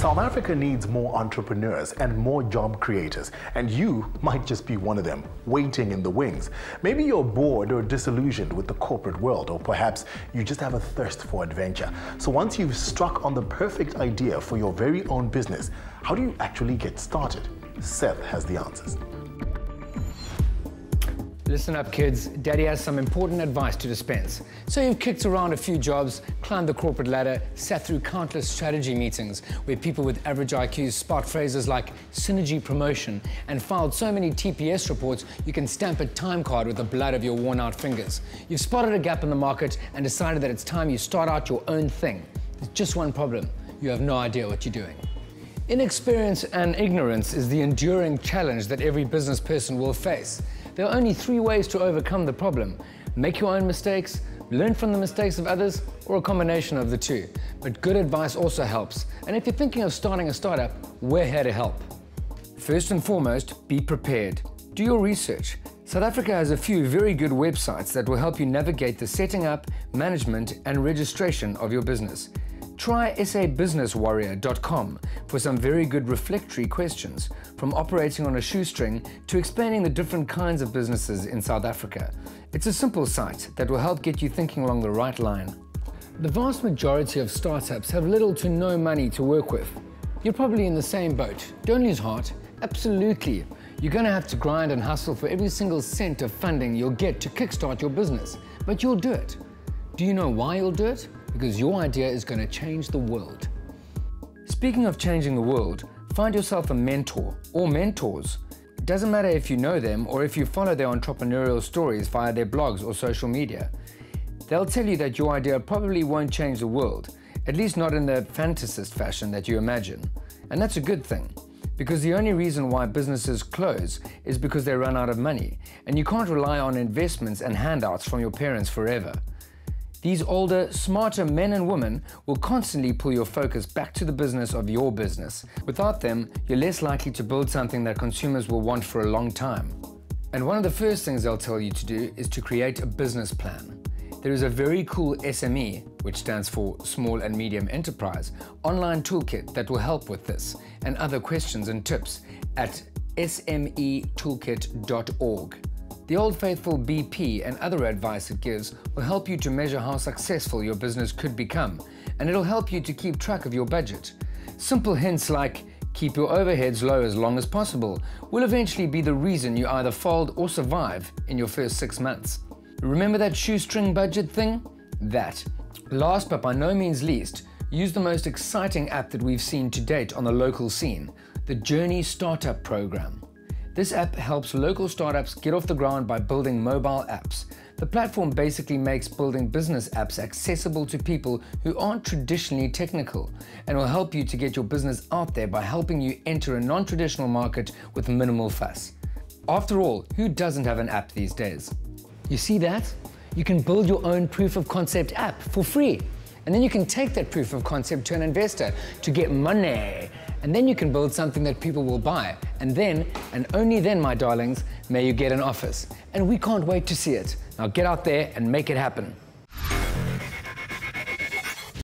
South Africa needs more entrepreneurs and more job creators, and you might just be one of them, waiting in the wings. Maybe you're bored or disillusioned with the corporate world, or perhaps you just have a thirst for adventure. So once you've struck on the perfect idea for your very own business, how do you actually get started? Seth has the answers. Listen up, kids. Daddy has some important advice to dispense. So you've kicked around a few jobs, climbed the corporate ladder, sat through countless strategy meetings where people with average IQs spot phrases like synergy promotion and filed so many TPS reports you can stamp a time card with the blood of your worn-out fingers. You've spotted a gap in the market and decided that it's time you start out your own thing. There's just one problem. You have no idea what you're doing. Inexperience and ignorance is the enduring challenge that every business person will face. There are only 3 ways to overcome the problem: make your own mistakes, learn from the mistakes of others, or a combination of the two. But good advice also helps. And if you're thinking of starting a startup, we're here to help. First and foremost, be prepared. Do your research. South Africa has a few very good websites that will help you navigate the setting up, management, and registration of your business. Try sabusinesswarrior.com for some very good reflectory questions, from operating on a shoestring to explaining the different kinds of businesses in South Africa. It's a simple site that will help get you thinking along the right line. The vast majority of startups have little to no money to work with. You're probably in the same boat. Don't lose heart. Absolutely. You're going to have to grind and hustle for every single cent of funding you'll get to kickstart your business, but you'll do it. Do you know why you'll do it? Because your idea is going to change the world. Speaking of changing the world, find yourself a mentor or mentors. It doesn't matter if you know them or if you follow their entrepreneurial stories via their blogs or social media. They'll tell you that your idea probably won't change the world, at least not in the fantasist fashion that you imagine. And that's a good thing, because the only reason why businesses close is because they run out of money, and you can't rely on investments and handouts from your parents forever. These older, smarter men and women will constantly pull your focus back to the business of your business. Without them, you're less likely to build something that consumers will want for a long time. And one of the first things they'll tell you to do is to create a business plan. There is a very cool SME, which stands for Small and Medium Enterprise, online toolkit that will help with this and other questions and tips at smetoolkit.org. The Old Faithful BP and other advice it gives will help you to measure how successful your business could become, and it'll help you to keep track of your budget. Simple hints like keep your overheads low as long as possible will eventually be the reason you either fold or survive in your first 6 months. Remember that shoestring budget thing? That. Last but by no means least, use the most exciting app that we've seen to date on the local scene, the Journey Startup Program. This app helps local startups get off the ground by building mobile apps. The platform basically makes building business apps accessible to people who aren't traditionally technical, and will help you to get your business out there by helping you enter a non-traditional market with minimal fuss. After all, who doesn't have an app these days? You see that? You can build your own proof of concept app for free. And then you can take that proof of concept to an investor to get money. And then you can build something that people will buy. And then, and only then, my darlings, may you get an office. And we can't wait to see it. Now get out there and make it happen.